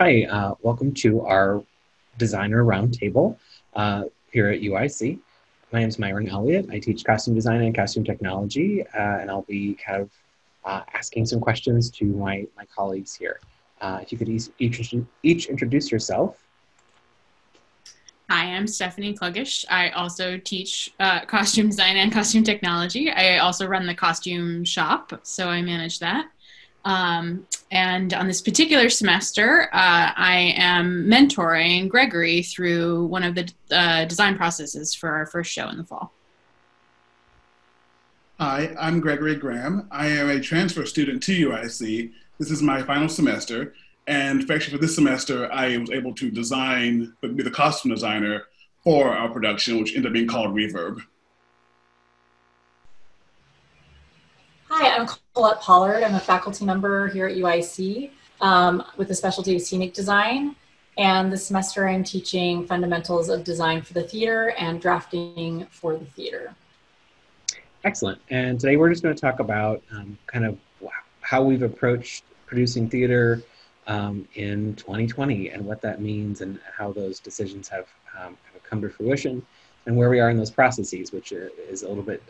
Hi, welcome to our designer roundtable here at UIC. My name is Myron Elliott. I teach costume design and costume technology, and I'll be kind of asking some questions to my colleagues here. If you could each introduce yourself. Hi, I'm Stephanie Cluggish. I also teach costume design and costume technology. I also run the costume shop, so I manage that. And on this particular semester, I am mentoring Gregory through one of the design processes for our first show in the fall. Hi, I'm Gregory Graham. I am a transfer student to UIC. This is my final semester. And actually for this semester, I was able to be the costume designer for our production, which ended up being called Reverb. Hi, I'm Collette Pollard. I'm a faculty member here at UIC with a specialty of scenic design. And this semester I'm teaching fundamentals of design for the theater and drafting for the theater. Excellent. And today we're just going to talk about kind of how we've approached producing theater in 2020 and what that means and how those decisions have come to fruition and where we are in those processes, which is a little bit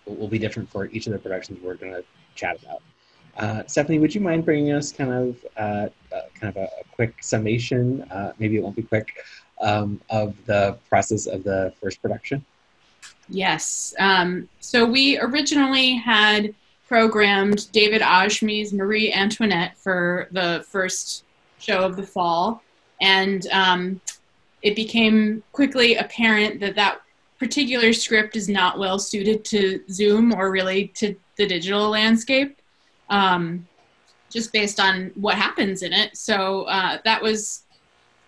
will be different for each of the productions we're going to chat about. Stephanie, would you mind bringing us kind of a quick summation, maybe it won't be quick, of the process of the first production? Yes. So we originally had programmed David Ajmi's Marie Antoinette for the first show of the fall. And it became quickly apparent that that particular script is not well suited to Zoom or really to the digital landscape, just based on what happens in it. So that was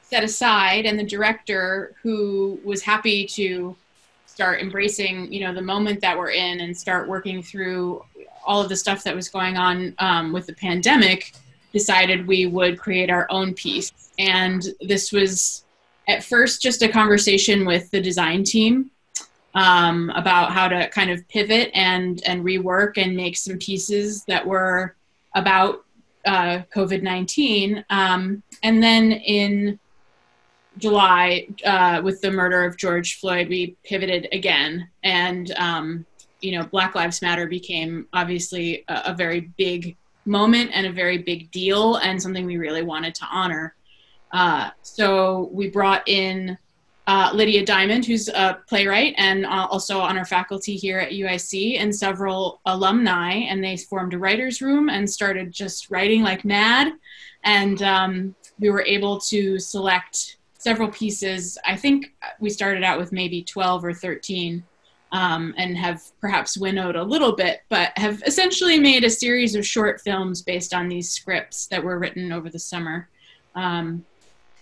set aside, and the director, who was happy to start embracing, the moment that we're in and start working through all of the stuff that was going on with the pandemic, decided we would create our own piece. And this was at first just a conversation with the design team about how to kind of pivot and rework and make some pieces that were about COVID-19. And then in July, with the murder of George Floyd, we pivoted again. And, Black Lives Matter became obviously a very big moment and a very big deal and something we really wanted to honor. So we brought in Lydia Diamond, who's a playwright and also on our faculty here at UIC, and several alumni, and they formed a writer's room and started just writing like mad. And we were able to select several pieces. I think we started out with maybe 12 or 13 and have perhaps winnowed a little bit, but have essentially made a series of short films based on these scripts that were written over the summer. And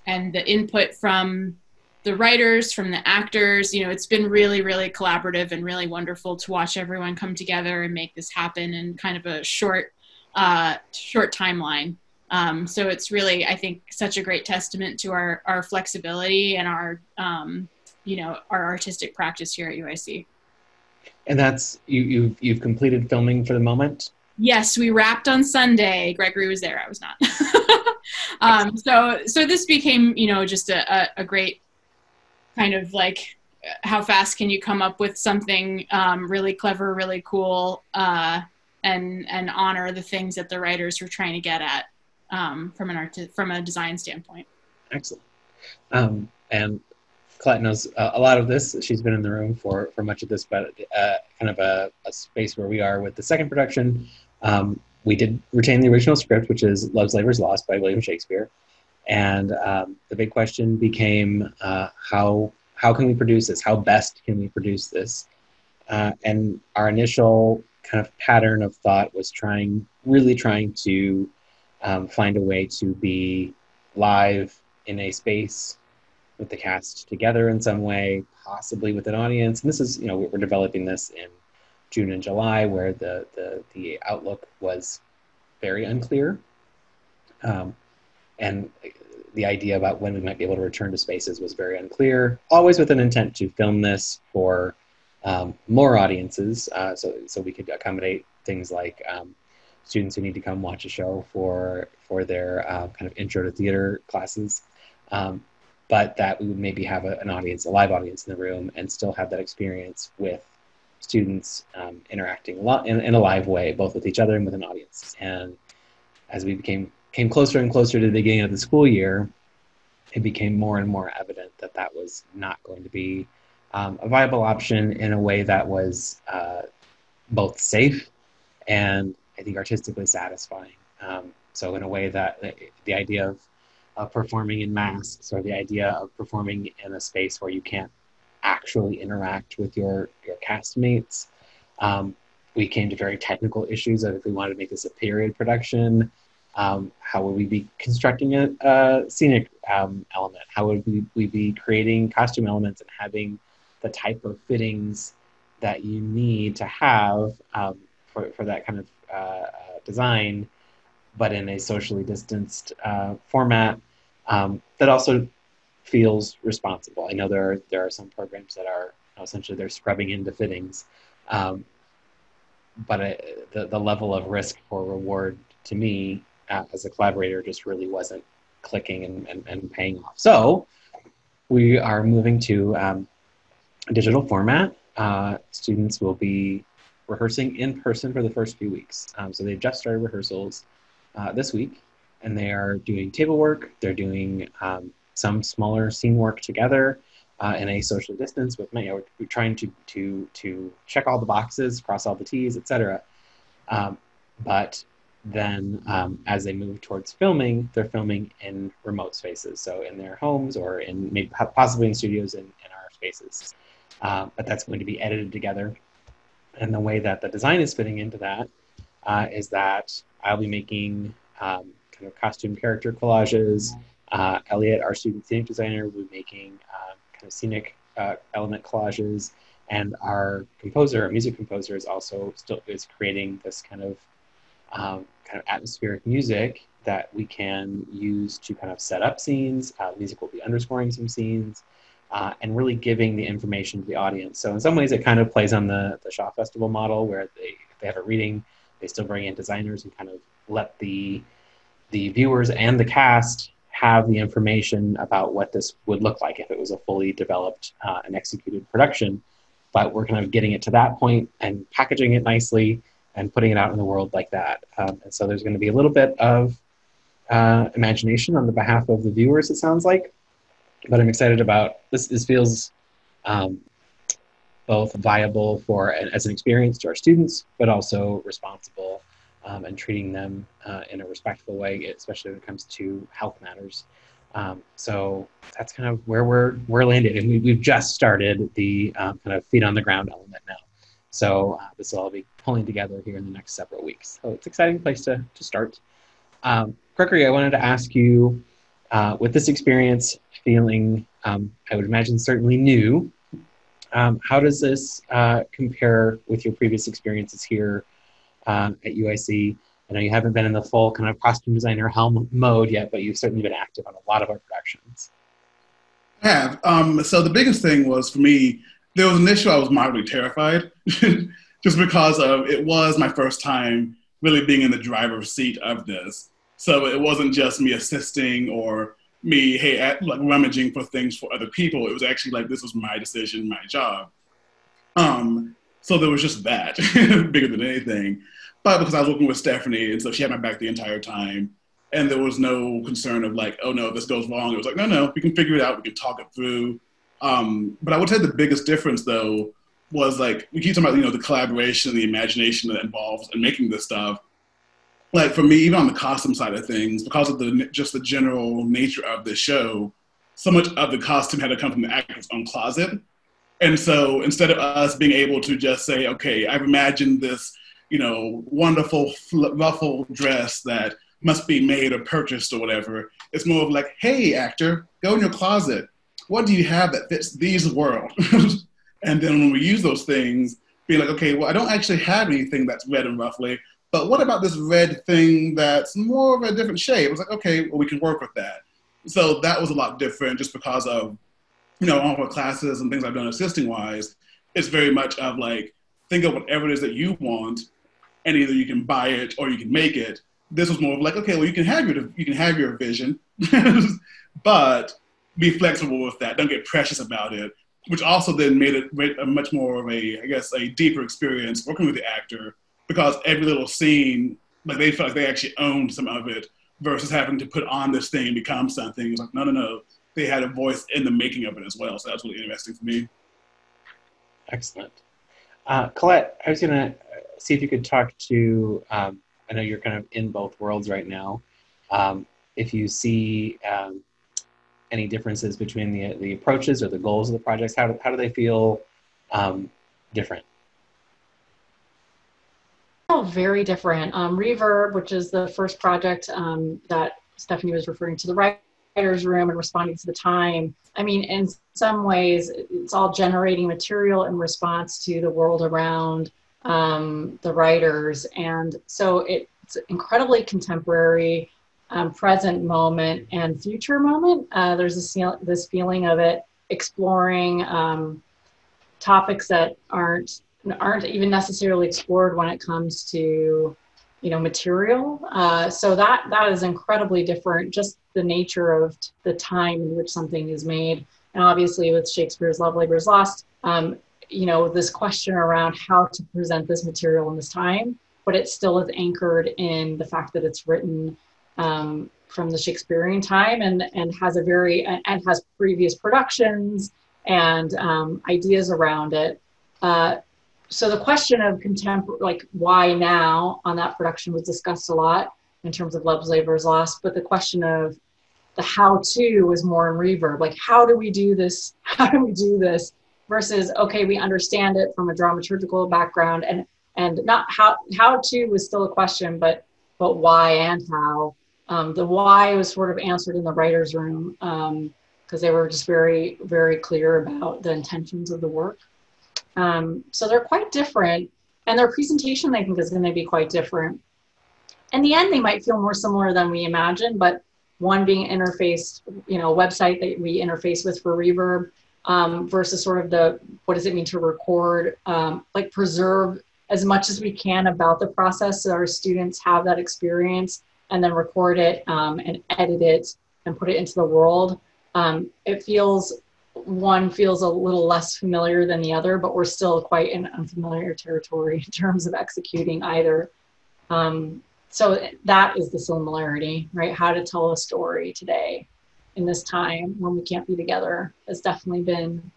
the input from the writers, from the actors, it's been really, really collaborative and really wonderful to watch everyone come together and make this happen in kind of a short timeline. So it's really, I think, such a great testament to our flexibility and our artistic practice here at UIC. And that's, you've completed filming for the moment? Yes, we wrapped on Sunday. Gregory was there, I was not. So this became, just a great kind of like, how fast can you come up with something really clever, really cool, and honor the things that the writers were trying to get at from a design standpoint. Excellent. And Collette knows a lot of this. She's been in the room for much of this, but kind of a space where we are with the second production. We did retain the original script, which is Love's Labour's Lost by William Shakespeare. And the big question became, how can we produce this? How best can we produce this? And our initial kind of pattern of thought was really trying to find a way to be live in a space with the cast together in some way, possibly with an audience. And this is, we're developing this in June and July, where the outlook was very unclear. And the idea about when we might be able to return to spaces was very unclear, always with an intent to film this for more audiences, so we could accommodate things like students who need to come watch a show for their kind of intro to theater classes, but that we would maybe have an audience, a live audience in the room, and still have that experience with students interacting in a live way, both with each other and with an audience. And as we came closer and closer to the beginning of the school year, it became more and more evident that that was not going to be a viable option in a way that was both safe and I think artistically satisfying. So in a way that the idea of performing in masks, or the idea of performing in a space where you can't actually interact with your castmates, we came to very technical issues of if we wanted to make this a period production, how would we be constructing a scenic element? How would we be creating costume elements and having the type of fittings that you need to have for that kind of design, but in a socially distanced format that also feels responsible. I know there are some programs that are essentially they're scrubbing into fittings, but the level of risk for reward to me as a collaborator just really wasn't clicking and paying off. So we are moving to a digital format. Students will be rehearsing in person for the first few weeks. So they've just started rehearsals this week, and they are doing table work. They're doing some smaller scene work together in a social distance with me. We're trying to check all the boxes, cross all the T's, etc. But then as they move towards filming, they're filming in remote spaces. So in their homes or in maybe possibly in studios in our spaces. But that's going to be edited together. And the way that the design is fitting into that is that I'll be making kind of costume character collages. Elliott, our student scenic designer, will be making kind of scenic element collages. And our composer, our music composer, is also is creating this kind of atmospheric music that we can use to kind of set up scenes. Music will be underscoring some scenes. And really giving the information to the audience. So in some ways, it kind of plays on the Shaw Festival model, where they have a reading, they still bring in designers and kind of let the viewers and the cast have the information about what this would look like if it was a fully developed and executed production. But we're kind of getting it to that point and packaging it nicely and putting it out in the world like that. And so there's going to be a little bit of imagination on the behalf of the viewers, it sounds like. But I'm excited about this. This feels both viable as an experience to our students, but also responsible and treating them in a respectful way, especially when it comes to health matters. So that's kind of where we're landed, and we've just started the kind of feet on the ground element now. So this will all be pulling together here in the next several weeks. So it's an exciting place to start. Gregory, I wanted to ask you, with this experience feeling, I would imagine, certainly new, how does this compare with your previous experiences here at UIC? I know you haven't been in the full kind of costume designer helm mode yet, but you've certainly been active on a lot of our productions. I have. So the biggest thing was, for me, there was an issue I was mildly terrified, just because it was my first time really being in the driver's seat of this. So it wasn't just me assisting or me, like rummaging for things for other people. It was actually like, this was my decision, my job. So there was just that, bigger than anything. But because I was working with Stephanie, and so she had my back the entire time, and there was no concern of like, oh no, if this goes wrong. It was like, no, we can figure it out, we can talk it through. But I would say the biggest difference though was, like, we keep talking about, the collaboration, the imagination that involves in making this stuff. Like for me, even on the costume side of things, because of just the general nature of the show, so much of the costume had to come from the actor's own closet. And so instead of us being able to just say, okay, I've imagined this, wonderful ruffled dress that must be made or purchased or whatever, it's more of like, hey, actor, go in your closet. What do you have that fits these world? And then when we use those things, be like, okay, well, I don't actually have anything that's red and ruffly, but what about this red thing that's more of a different shade? It was like, okay, well, we can work with that. So that was a lot different, just because of, all of our classes and things I've done assisting-wise. It's very much of like, think of whatever it is that you want and either you can buy it or you can make it. This was more of like, okay, well, you can have your vision, but be flexible with that. Don't get precious about it, which also then made it a much more of a deeper experience working with the actor, because every little scene, like they felt like they actually owned some of it versus having to put on this thing and become something. It's like, no. They had a voice in the making of it as well. So that's really interesting for me. Excellent. Collette, I was going to see if you could talk to, I know you're kind of in both worlds right now. If you see any differences between the approaches or the goals of the projects, how do they feel different? Very different. Reverb, which is the first project that Stephanie was referring to, the writer's room and responding to the time. I mean, in some ways, it's all generating material in response to the world around the writers. And so it's incredibly contemporary, present moment and future moment. There's this feeling of it exploring topics that aren't even necessarily explored when it comes to, material. So that is incredibly different, just the nature of the time in which something is made. And obviously with Shakespeare's Love, Labour's Lost, this question around how to present this material in this time, but it still is anchored in the fact that it's written from the Shakespearean time and has has previous productions and ideas around it. So the question of why now on that production was discussed a lot in terms of Love, Labour's Lost, but the question of the how-to was more in Reverb. Like, how do we do this? How do we do this? Versus, okay, we understand it from a dramaturgical background, and not how-to was still a question, but why and how. The why was sort of answered in the writer's room because they were just very, very clear about the intentions of the work. So they're quite different, and their presentation, I think, is going to be quite different. In the end, they might feel more similar than we imagine, but one being interfaced, a website that we interface with for Reverb versus sort of what does it mean to record, preserve as much as we can about the process so our students have that experience, and then record it and edit it and put it into the world. One feels a little less familiar than the other, but we're still quite in unfamiliar territory in terms of executing either. So that is the similarity, right? How to tell a story today in this time when we can't be together has definitely been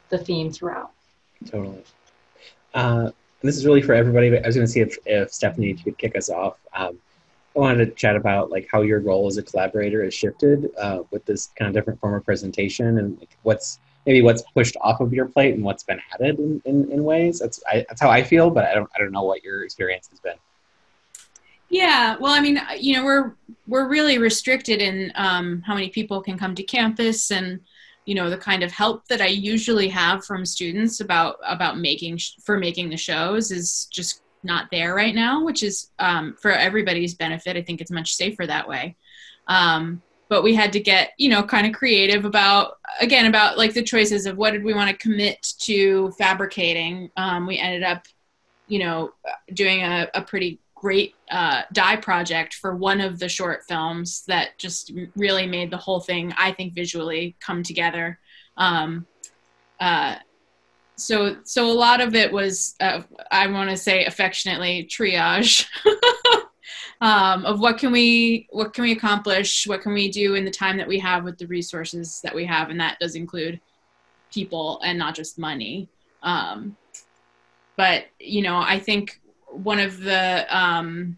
the theme throughout. Totally. And this is really for everybody, but I was going to see if Stephanie, if you could kick us off. I wanted to chat about how your role as a collaborator has shifted with this kind of different form of presentation, and what's pushed off of your plate and what's been added in ways. That's how I feel, but I don't know what your experience has been. Yeah, well, I mean, we're really restricted in how many people can come to campus, and the kind of help that I usually have from students about making the shows is just not there right now, which is for everybody's benefit. I think it's much safer that way. But we had to get, kind of creative about the choices of what did we want to commit to fabricating. We ended up, doing a pretty great dye project for one of the short films that just really made the whole thing, I think, visually come together. So a lot of it was, I want to say affectionately, triage of what can we accomplish, what can we do in the time that we have with the resources that we have, and that does include people and not just money. But I think one of the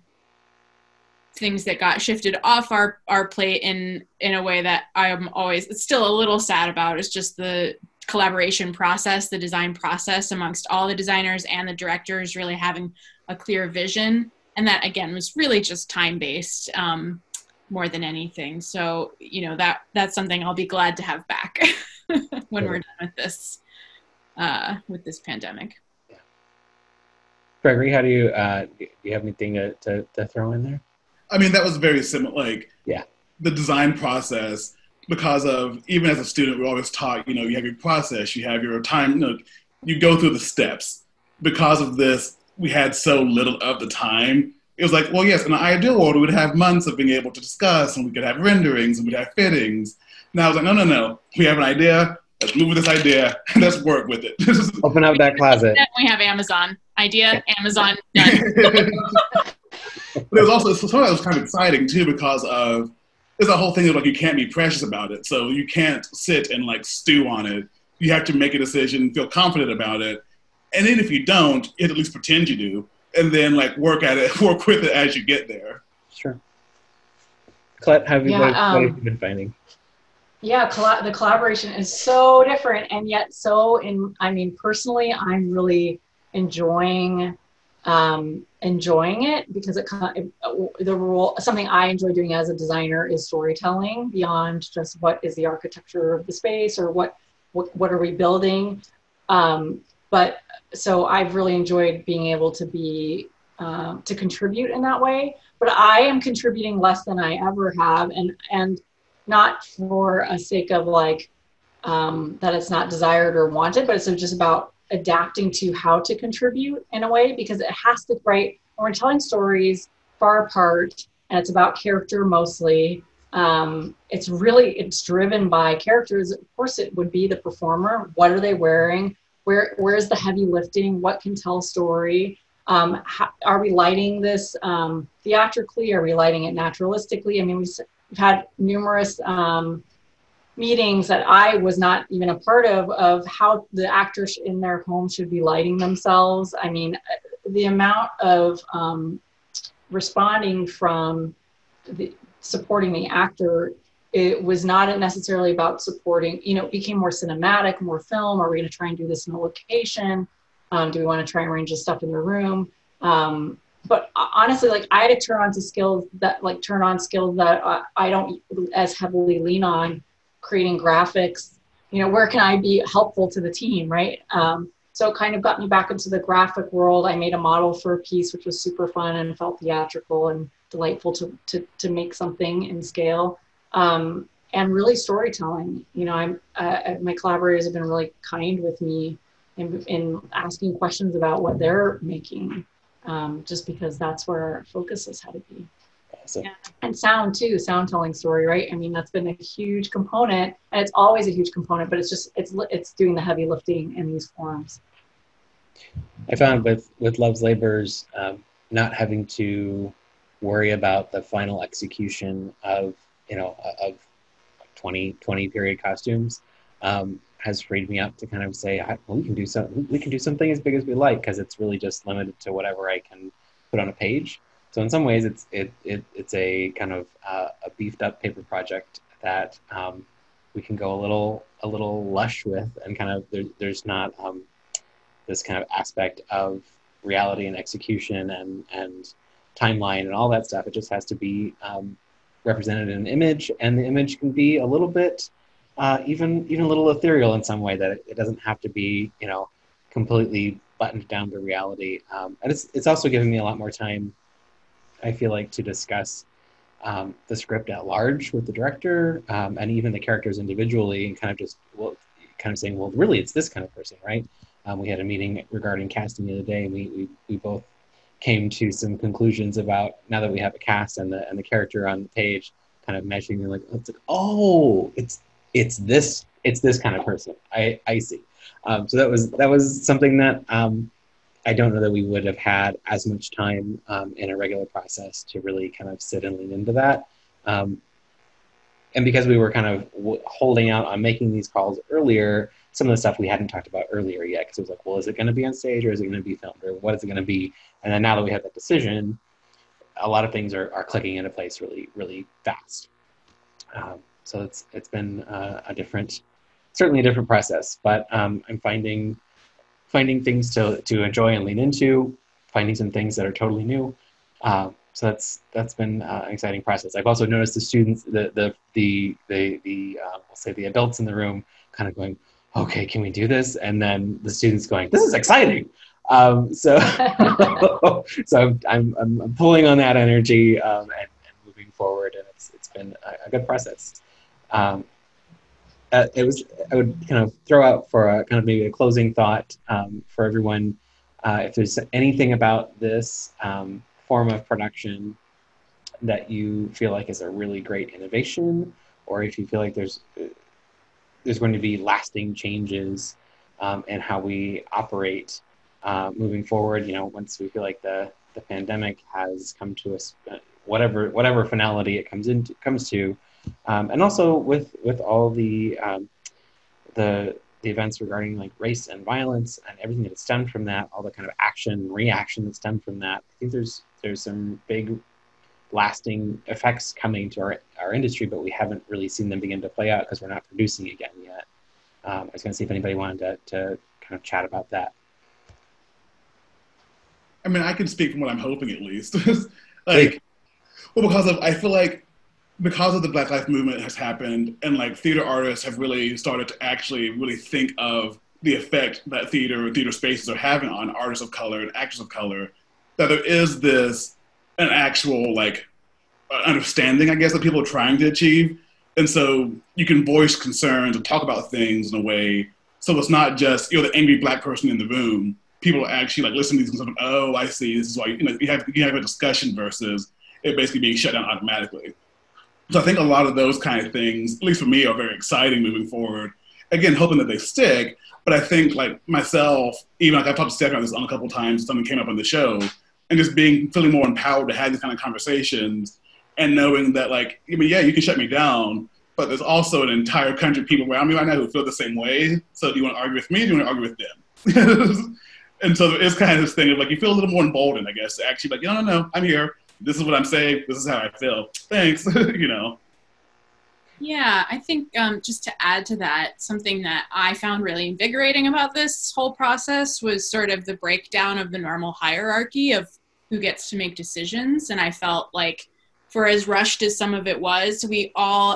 things that got shifted off our plate in a way that I'm always still a little sad about is just the collaboration process, the design process amongst all the designers and the directors really having a clear vision. And that, again, was really just time-based more than anything. So, that's something I'll be glad to have back when we're done with this pandemic. Yeah. Gregory, how do you have anything to throw in there? I mean, that was very similar, the design process. Because of, even as a student, we're always taught, you have your process, you have your time, you go through the steps. Because of this, we had so little of the time. It was like, well, yes, in an ideal world, we would have months of being able to discuss, and we could have renderings, and we'd have fittings. Now I was like, no, no, no. We have an idea. Let's move with this idea. Let's work with it. Open up that closet. We have Amazon. Idea, Amazon, done. But it was also, some of it was kind of exciting too, because of, there's a whole thing of like, you can't be precious about it. So you can't sit and like stew on it. You have to make a decision, feel confident about it. And then if you don't, you have to at least pretend you do, and then like work at it, work with it as you get there. Sure. Collette, what have you been finding? Yeah, the collaboration is so different, and yet so personally, I'm really enjoying it, because the role, something I enjoy doing as a designer is storytelling beyond just what is the architecture of the space or what are we building. But so I've really enjoyed being able to be to contribute in that way. But I am contributing less than I ever have, and not for a sake of like that it's not desired or wanted, but it's just about adapting to how to contribute in a way, because it has to, right? When we're telling stories far apart and it's about character mostly, it's driven by characters. Of course, it would be the performer. What are they wearing? Where's the heavy lifting? What can tell story? Are we lighting this theatrically? Are we lighting it naturalistically? I mean, we've had numerous meetings that I was not even a part of how the actors in their home should be lighting themselves. I mean, the amount of responding from supporting the actor, it was not necessarily about supporting, it became more cinematic, more film. Are we going to try and do this in a location? Do we want to try and arrange this stuff in the room? But honestly, like I had to turn on skills that I don't as heavily lean on, creating graphics. Where can I be helpful to the team, right? So it kind of got me back into the graphic world. I made a model for a piece, which was super fun and felt theatrical and delightful to make something in scale. And really storytelling. My collaborators have been really kind with me in asking questions about what they're making, just because that's where our focus has had to be. Awesome. Yeah. And sound too, sound telling story, right? I mean, that's been a huge component, and it's always a huge component, but it's doing the heavy lifting in these forums. I found with Love's Labors, not having to worry about the final execution of 20 period costumes has freed me up to kind of say, we can do something as big as we like, because it's really just limited to whatever I can put on a page. So in some ways, it's a kind of a beefed up paper project that we can go a little lush with, and kind of there's not this kind of aspect of reality and execution and timeline and all that stuff. It just has to be represented in an image, and the image can be a little bit even a little ethereal in some way, that it doesn't have to be completely buttoned down to reality. And it's also giving me a lot more time, I feel like, to discuss the script at large with the director, and even the characters individually, and kind of saying, well, really, it's this kind of person, right? We had a meeting regarding casting the other day, and we both came to some conclusions about, now that we have a cast and the character on the page, kind of measuring, like, it's this kind of person. I see. So that was something that I don't know that we would have had as much time in a regular process to really kind of sit and lean into that. And because we were kind of holding out on making these calls earlier, some of the stuff we hadn't talked about earlier yet, because it was like, well, is it going to be on stage, or is it going to be filmed, or what is it going to be? And then now that we have that decision, a lot of things are clicking into place really, really fast. So it's been certainly a different process, but I'm finding things to enjoy and lean into, finding some things that are totally new. So that's been an exciting process. I've also noticed the students, we'll say the adults in the room, kind of going, okay, can we do this? And then the students going, this is exciting. So I'm pulling on that energy and moving forward, and it's been a good process. I would kind of throw out for a kind of maybe a closing thought for everyone. If there's anything about this form of production that you feel like is a really great innovation, or if you feel like there's going to be lasting changes in how we operate moving forward, once we feel like the pandemic has come to us, whatever finality it comes to, and also with all the events regarding like race and violence and everything that stemmed from that, all the kind of action and reaction that stemmed from that. I think there's some big lasting effects coming to our industry, but we haven't really seen them begin to play out because we're not producing again yet. I was going to see if anybody wanted to kind of chat about that. I mean, I can speak from what I'm hoping, at least. I feel like because of the Black Lives Movement has happened, and like theater artists have really started to actually really think of the effect that theater spaces are having on artists of color and actors of color, that there is an actual like understanding, I guess, that people are trying to achieve. And so you can voice concerns and talk about things in a way, so it's not just, the angry Black person in the room. People are actually like listening to these things, oh, I see, this is why, you have a discussion versus it basically being shut down automatically. So I think a lot of those kind of things, at least for me, are very exciting moving forward. Again, hoping that they stick. But I think like myself, even like I've talked to Stephanie on this a couple of times, something came up on the show, and just feeling more empowered to have these kind of conversations, and knowing that like, yeah, you can shut me down, but there's also an entire country of people around me right now who feel the same way. So do you want to argue with me or do you want to argue with them? And so it's kind of this thing of like, you feel a little more emboldened, I guess, to actually like, no, I'm here. This is what I'm saying. This is how I feel. Thanks. Yeah, I think just to add to that, something that I found really invigorating about this whole process was sort of the breakdown of the normal hierarchy of who gets to make decisions. And I felt like for as rushed as some of it was,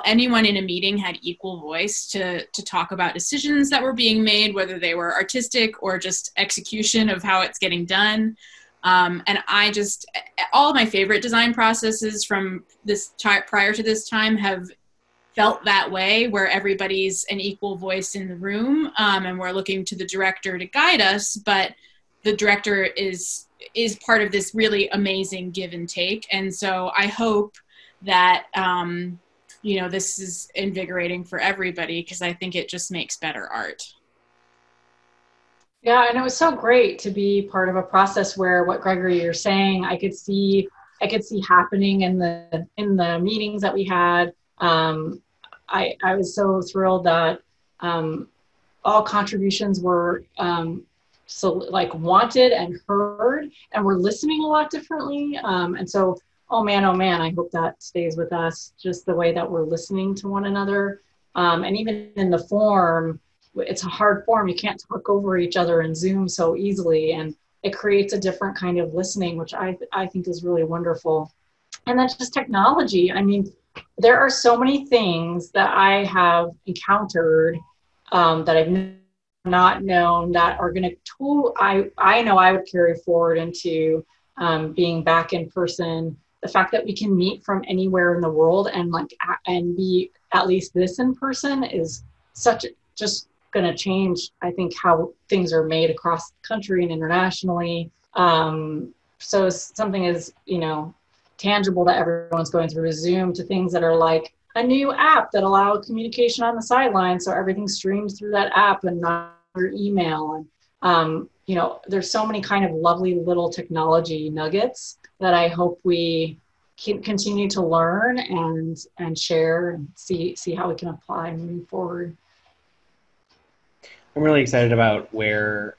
anyone in a meeting had equal voice to talk about decisions that were being made, whether they were artistic or just execution of how it's getting done. And all of my favorite design processes from this prior to this time have felt that way, where everybody's an equal voice in the room, and we're looking to the director to guide us, but the director is part of this really amazing give and take. And so I hope that, this is invigorating for everybody, because I think it just makes better art. Yeah, and it was so great to be part of a process where what Gregory you're saying, I could see happening in the meetings that we had. I was so thrilled that all contributions were wanted and heard, and we're listening a lot differently. And so, oh man, I hope that stays with us, just the way that we're listening to one another. And even in the form, it's a hard form. You can't talk over each other in Zoom so easily. And it creates a different kind of listening, which I think is really wonderful. And that's just technology. I mean, there are so many things that I have encountered that I've not known that are going to, I know I would carry forward into being back in person. The fact that we can meet from anywhere in the world and be at least this in person is just going to change, I think, how things are made across the country and internationally. So something is, tangible that everyone's going through Zoom, to things that are like a new app that allow communication on the sideline, so everything streams through that app and not your email. And there's so many kind of lovely little technology nuggets that I hope we can continue to learn and share and see how we can apply moving forward. I'm really excited about where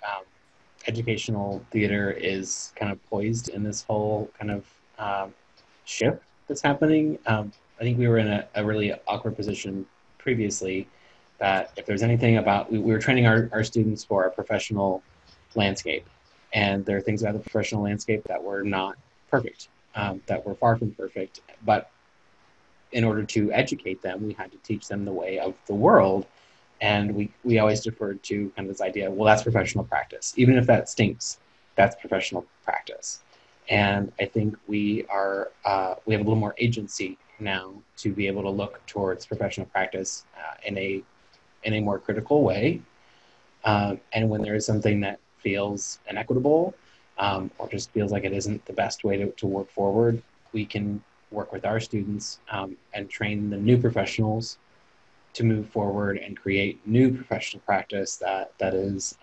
educational theater is kind of poised in this whole kind of shift that's happening. I think we were in a really awkward position previously, that if there's anything about, we were training our students for a professional landscape, and there are things about the professional landscape that were not perfect, that were far from perfect, but in order to educate them, we had to teach them the way of the world. And we always deferred to kind of this idea, well, that's professional practice. Even if that stinks, that's professional practice. And I think we have a little more agency now to be able to look towards professional practice in a more critical way. And when there is something that feels inequitable, or just feels like it isn't the best way to work forward, we can work with our students and train the new professionals to move forward and create new professional practice that is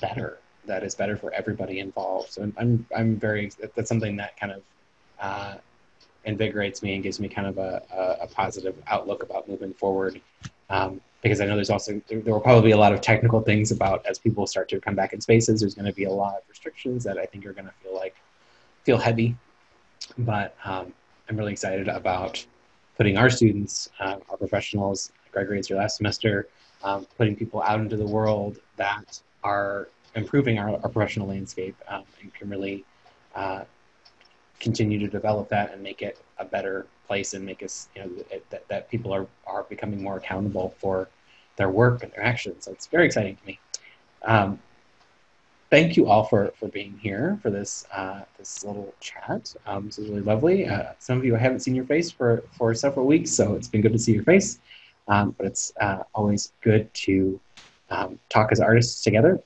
better, that is better for everybody involved. So I'm very, that's something that kind of invigorates me and gives me kind of a positive outlook about moving forward. Because I know there's also, there will probably be a lot of technical things about, as people start to come back in spaces, there's going to be a lot of restrictions that I think are going to feel heavy. But I'm really excited about putting our students, our professionals, Gregory, it's your last semester, putting people out into the world that are improving our professional landscape and can really continue to develop that and make it a better place, and make us, you know, that people are becoming more accountable for their work and their actions. So it's very exciting to me. Thank you all for being here for this this little chat. This is really lovely. Some of you, I haven't seen your face for several weeks, so it's been good to see your face. But it's always good to talk as artists together.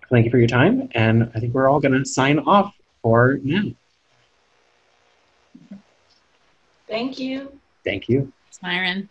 Thank you for your time, and I think we're all going to sign off for now. Thank you. Thank you. Myron.